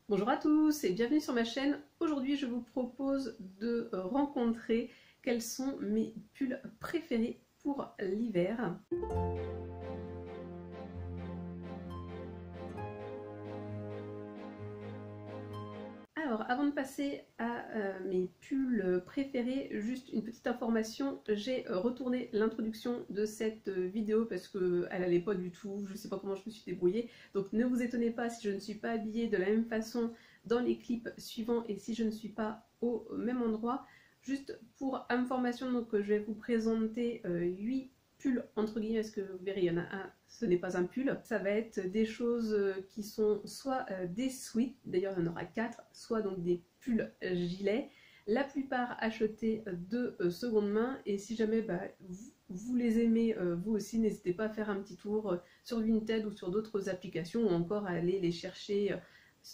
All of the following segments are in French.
Bonjour à tous et bienvenue sur ma chaîne. Aujourd'hui je vous propose de rencontrer quels sont mes pulls préférés pour l'hiver. Alors avant de passer à mes pulls préférés, juste une petite information, j'ai retourné l'introduction de cette vidéo parce qu'elle n'allait pas du tout, je ne sais pas comment je me suis débrouillée, donc ne vous étonnez pas si je ne suis pas habillée de la même façon dans les clips suivants et si je ne suis pas au même endroit. Juste pour information, donc je vais vous présenter 8 pulls entre guillemets, parce que vous verrez il y en a un, ce n'est pas un pull. Ça va être des choses qui sont soit des sweats, d'ailleurs il y en aura 4, soit donc des pulls gilets, la plupart achetés de seconde main, et si jamais vous les aimez vous aussi, n'hésitez pas à faire un petit tour sur Vinted ou sur d'autres applications, ou encore à aller les chercher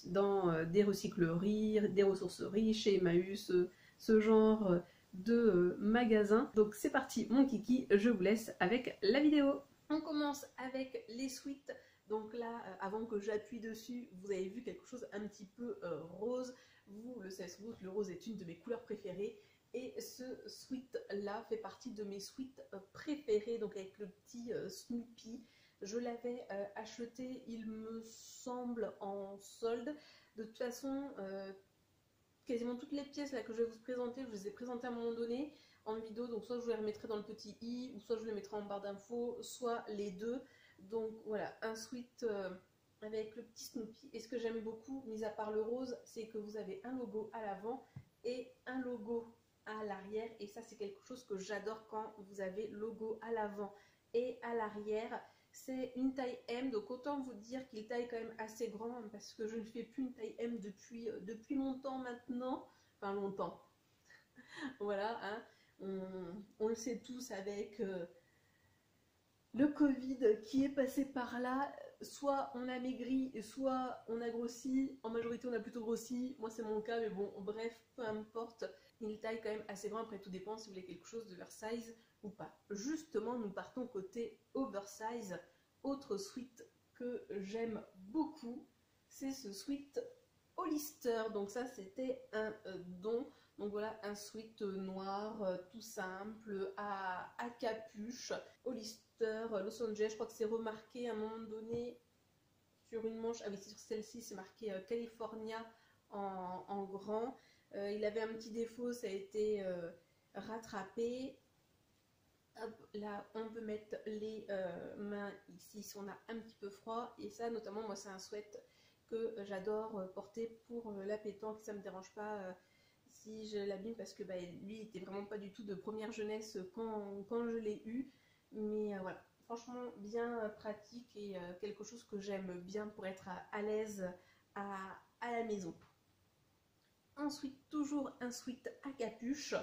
dans des recycleries, des ressourceries, chez Emmaüs, ce genre de magasin. Donc c'est parti mon kiki, je vous laisse avec la vidéo. On commence avec les suites. Donc là, avant que j'appuie dessus, vous avez vu quelque chose un petit peu rose. Vous le savez sans doute, le rose est une de mes couleurs préférées. Et ce sweat là fait partie de mes sweats préférés, donc avec le petit Snoopy. Je l'avais acheté, il me semble, en solde. De toute façon, quasiment toutes les pièces là que je vais vous présenter, je les ai présentées à un moment donné en vidéo, donc soit je vous les remettrai dans le petit i, ou soit je les mettrai en barre d'infos, soit les deux. Donc voilà, un sweat avec le petit Snoopy. Et ce que j'aime beaucoup, mis à part le rose, c'est que vous avez un logo à l'avant et un logo à l'arrière. Et ça, c'est quelque chose que j'adore quand vous avez logo à l'avant et à l'arrière. C'est une taille M, donc autant vous dire qu'il taille quand même assez grand, parce que je ne fais plus une taille M depuis longtemps maintenant. Enfin longtemps, voilà, hein. On le sait tous avec le Covid qui est passé par là. Soit on a maigri, soit on a grossi. En majorité, on a plutôt grossi. Moi, c'est mon cas, mais bon, bref, peu importe. Il taille quand même assez grand. Après, tout dépend si vous voulez quelque chose d'oversize ou pas. Justement, nous partons côté oversize. Autre sweat que j'aime beaucoup, c'est ce sweat Hollister. Donc ça, c'était un don. Donc voilà, un sweat noir tout simple à capuche. Hollister, Los Angeles, je crois que c'est remarqué à un moment donné sur une manche. Ah oui, sur celle-ci, c'est marqué California en grand. Il avait un petit défaut, ça a été rattrapé. Hop, là, on peut mettre les mains ici si on a un petit peu froid. Et ça, notamment, moi, c'est un sweat que j'adore porter pour la pétanque. Ça me dérange pas si je l'abîme, parce que lui, il était vraiment pas du tout de première jeunesse quand je l'ai eu. Mais voilà, franchement, bien pratique et quelque chose que j'aime bien pour être à l'aise à la maison. Ensuite, toujours un sweat à capuche.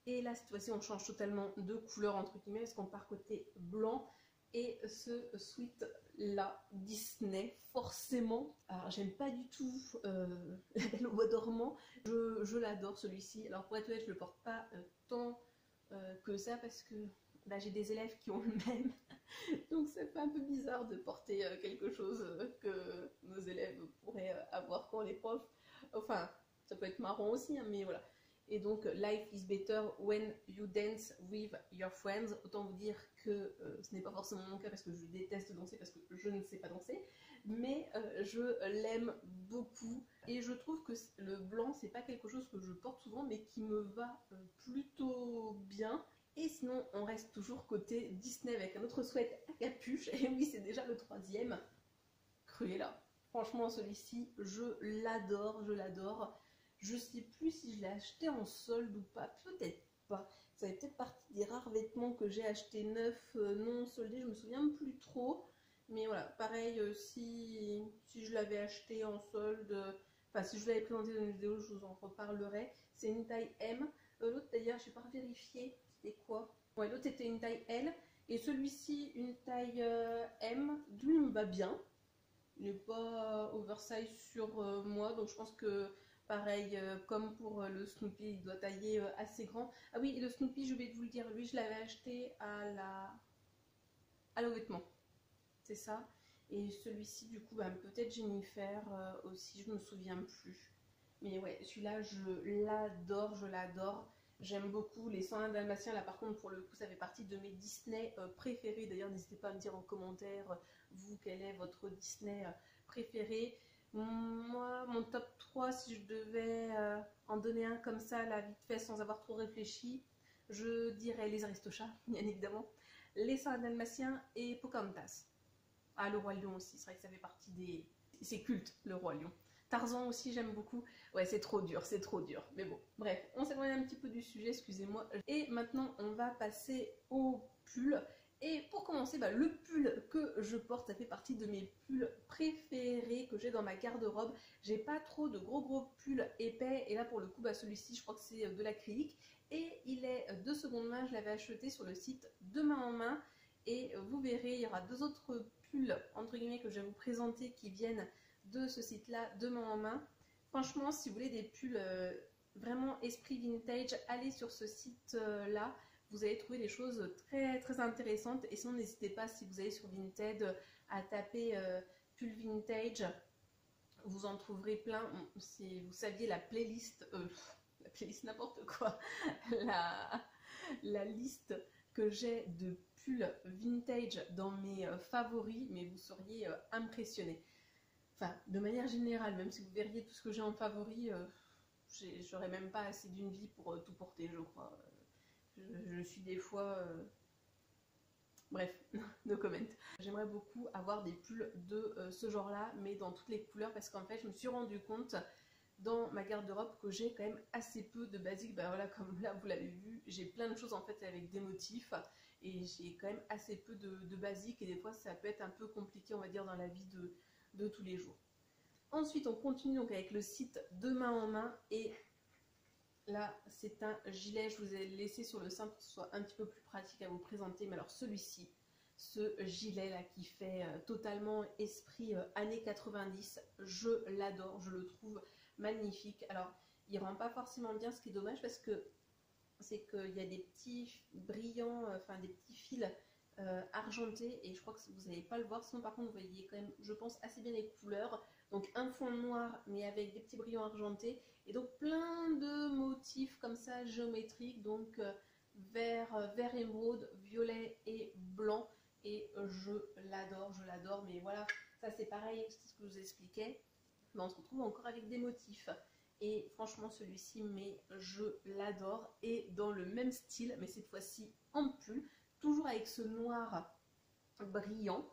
Et là, cette fois-ci, on change totalement de couleur, entre guillemets, parce qu'on part côté blanc. Et ce sweat là, Disney, forcément. Alors, j'aime pas du tout La Belle au bois dormant. Je l'adore celui-ci. Alors, pour être honnête, je le porte pas tant que ça, parce que j'ai des élèves qui ont le même. Donc, ça fait un peu bizarre de porter quelque chose que nos élèves pourraient avoir quand les profs. Enfin, ça peut être marrant aussi, hein, mais voilà. Et donc, life is better when you dance with your friends. Autant vous dire que ce n'est pas forcément mon cas, parce que je déteste danser, parce que je ne sais pas danser. Mais je l'aime beaucoup. Et je trouve que le blanc, c'est pas quelque chose que je porte souvent, mais qui me va plutôt bien. Et sinon, on reste toujours côté Disney avec un autre sweat à capuche. Et oui, c'est déjà le troisième. Cruella. Franchement, celui-ci, je l'adore, je l'adore. Je sais plus si je l'ai acheté en solde ou pas, peut-être pas. Ça fait peut-être partie des rares vêtements que j'ai acheté neufs, non soldés, je me souviens plus trop. Mais voilà, pareil, si je l'avais acheté en solde, enfin si je l'avais présenté dans une vidéo, je vous en reparlerai. C'est une taille M. L'autre d'ailleurs, je n'ai pas vérifié, c'était quoi? Ouais, l'autre était une taille L. Et celui-ci, une taille M. Lui, il me va bien. Il n'est pas oversize sur moi, donc je pense que pareil, comme pour le Snoopy, il doit tailler assez grand. Ah oui, et le Snoopy, je vais vous le dire, lui je l'avais acheté à la vêtement, c'est ça. Et celui-ci, du coup, bah, peut-être Jennifer aussi, je me souviens plus. Mais ouais, celui-là, je l'adore. J'aime beaucoup les 101 Dalmatiens. Là, par contre, pour le coup, ça fait partie de mes Disney préférés. D'ailleurs, n'hésitez pas à me dire en commentaire, vous, quel est votre Disney préféré. Moi, mon top 3, si je devais en donner un comme ça, là, vite fait, sans avoir trop réfléchi, je dirais les Aristochats, bien évidemment, les 101 Dalmatiens et Pocahontas. Ah, le Roi Lion aussi, c'est vrai que ça fait partie des... C'est culte, le Roi Lion. Tarzan aussi, j'aime beaucoup. Ouais, c'est trop dur, c'est trop dur. Mais bon, bref, on s'éloigne un petit peu du sujet, excusez-moi. Et maintenant, on va passer au pull. Et pour commencer, bah, le pull que je porte, ça fait partie de mes pulls préférés que j'ai dans ma garde-robe. J'ai pas trop de gros pulls épais. Et là, pour le coup, bah, celui-ci, je crois que c'est de l'acrylique. Et il est de seconde main, je l'avais acheté sur le site de main en main. Et vous verrez, il y aura deux autres pulls, entre guillemets, que je vais vous présenter qui viennent de ce site-là, de main en main. Franchement, si vous voulez des pulls vraiment esprit vintage, allez sur ce site-là. Vous allez trouver des choses très intéressantes. Et sinon, n'hésitez pas, si vous allez sur Vinted, à taper pull vintage. Vous en trouverez plein. Si vous saviez la playlist n'importe quoi, la liste que j'ai de pulls vintage dans mes favoris, mais vous seriez impressionnés. Enfin, de manière générale, même si vous verriez tout ce que j'ai en favori, j'aurais même pas assez d'une vie pour tout porter, je crois. Je suis des fois... Bref, no comment. J'aimerais beaucoup avoir des pulls de ce genre-là, mais dans toutes les couleurs, parce qu'en fait, je me suis rendu compte dans ma garde-robe que j'ai quand même assez peu de basiques. Ben voilà, comme là, vous l'avez vu, j'ai plein de choses en fait avec des motifs, et j'ai quand même assez peu de basiques, et des fois, ça peut être un peu compliqué, on va dire, dans la vie de tous les jours. Ensuite, on continue donc avec le site de main en main, et là, c'est un gilet, je vous ai laissé sur le sein pour que ce soit un petit peu plus pratique à vous présenter, mais alors celui-ci, ce gilet là qui fait totalement esprit années 90, je l'adore, je le trouve magnifique. Alors, il rend pas forcément bien, ce qui est dommage parce que c'est qu'il y a des petits brillants, enfin des petits fils argentés, et je crois que vous n'allez pas le voir, sinon par contre vous voyez quand même, je pense, assez bien les couleurs. Donc un fond noir mais avec des petits brillants argentés, et donc plein de motifs comme ça géométriques, donc vert émeraude, violet et blanc, et je l'adore, mais voilà, ça c'est pareil, c'est ce que je vous expliquais, mais on se retrouve encore avec des motifs. Et franchement, celui-ci, mais je l'adore. Et dans le même style, mais cette fois-ci en pull, toujours avec ce noir brillant.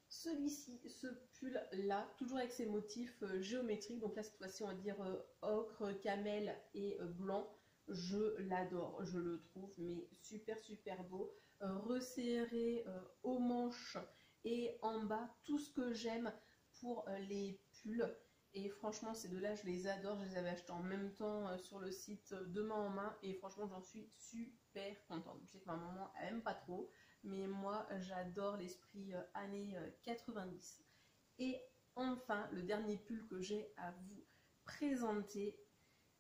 Celui-ci, ce pull-là, toujours avec ses motifs géométriques. Donc là, cette fois-ci, on va dire ocre, camel et blanc. Je l'adore, je le trouve, mais super beau. Resserré aux manches et en bas, tout ce que j'aime pour les pulls. Et franchement, ces deux-là, je les adore. Je les avais achetés en même temps sur le site de main en main. Et franchement, j'en suis super contente. Je sais que ma maman, elle aime pas trop. Mais moi, j'adore l'esprit années 90. Et enfin, le dernier pull que j'ai à vous présenter.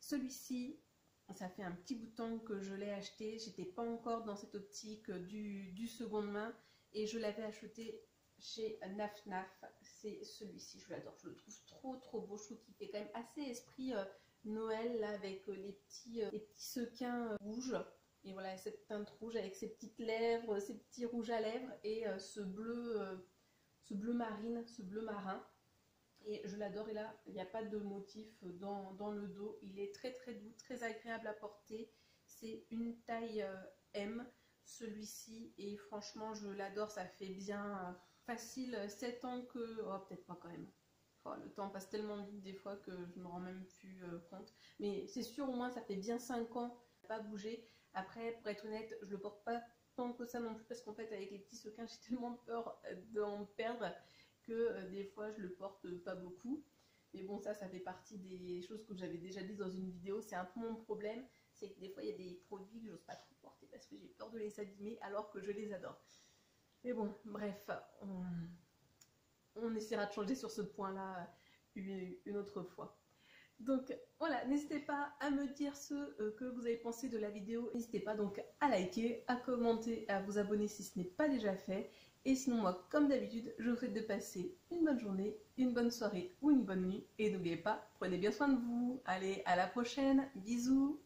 Celui-ci, ça fait un petit bout de temps que je l'ai acheté. J'étais pas encore dans cette optique du seconde main. Et je l'avais acheté chez Naf Naf, c'est celui-ci, je l'adore, je le trouve trop beau, je trouve qu'il fait quand même assez esprit Noël là, avec les petits sequins rouges, et voilà cette teinte rouge avec ses petites lèvres, ses petits rouges à lèvres, et ce bleu marine, ce bleu marin, et je l'adore. Et là il n'y a pas de motif dans le dos, il est très doux, très agréable à porter, c'est une taille M celui-ci, et franchement je l'adore. Ça fait bien facile 7 ans que... Oh, peut-être pas quand même. Oh, le temps passe tellement vite des fois que je me rends même plus compte. Mais c'est sûr, au moins ça fait bien 5 ans, pas bougé. Après, pour être honnête, je le porte pas tant que ça non plus, parce qu'en fait avec les petits sequins, j'ai tellement peur d'en perdre que des fois je le porte pas beaucoup. Mais bon, ça fait partie des choses que j'avais déjà dit dans une vidéo. C'est un peu mon problème, c'est que des fois il y a des produits que j'ose pas trop porter parce que j'ai peur de les abîmer alors que je les adore. Mais bon, bref, on essaiera de changer sur ce point-là une autre fois. Donc voilà, n'hésitez pas à me dire ce que vous avez pensé de la vidéo. N'hésitez pas donc à liker, à commenter, à vous abonner si ce n'est pas déjà fait. Et sinon moi, comme d'habitude, je vous souhaite de passer une bonne journée, une bonne soirée ou une bonne nuit. Et n'oubliez pas, prenez bien soin de vous. Allez, à la prochaine, bisous.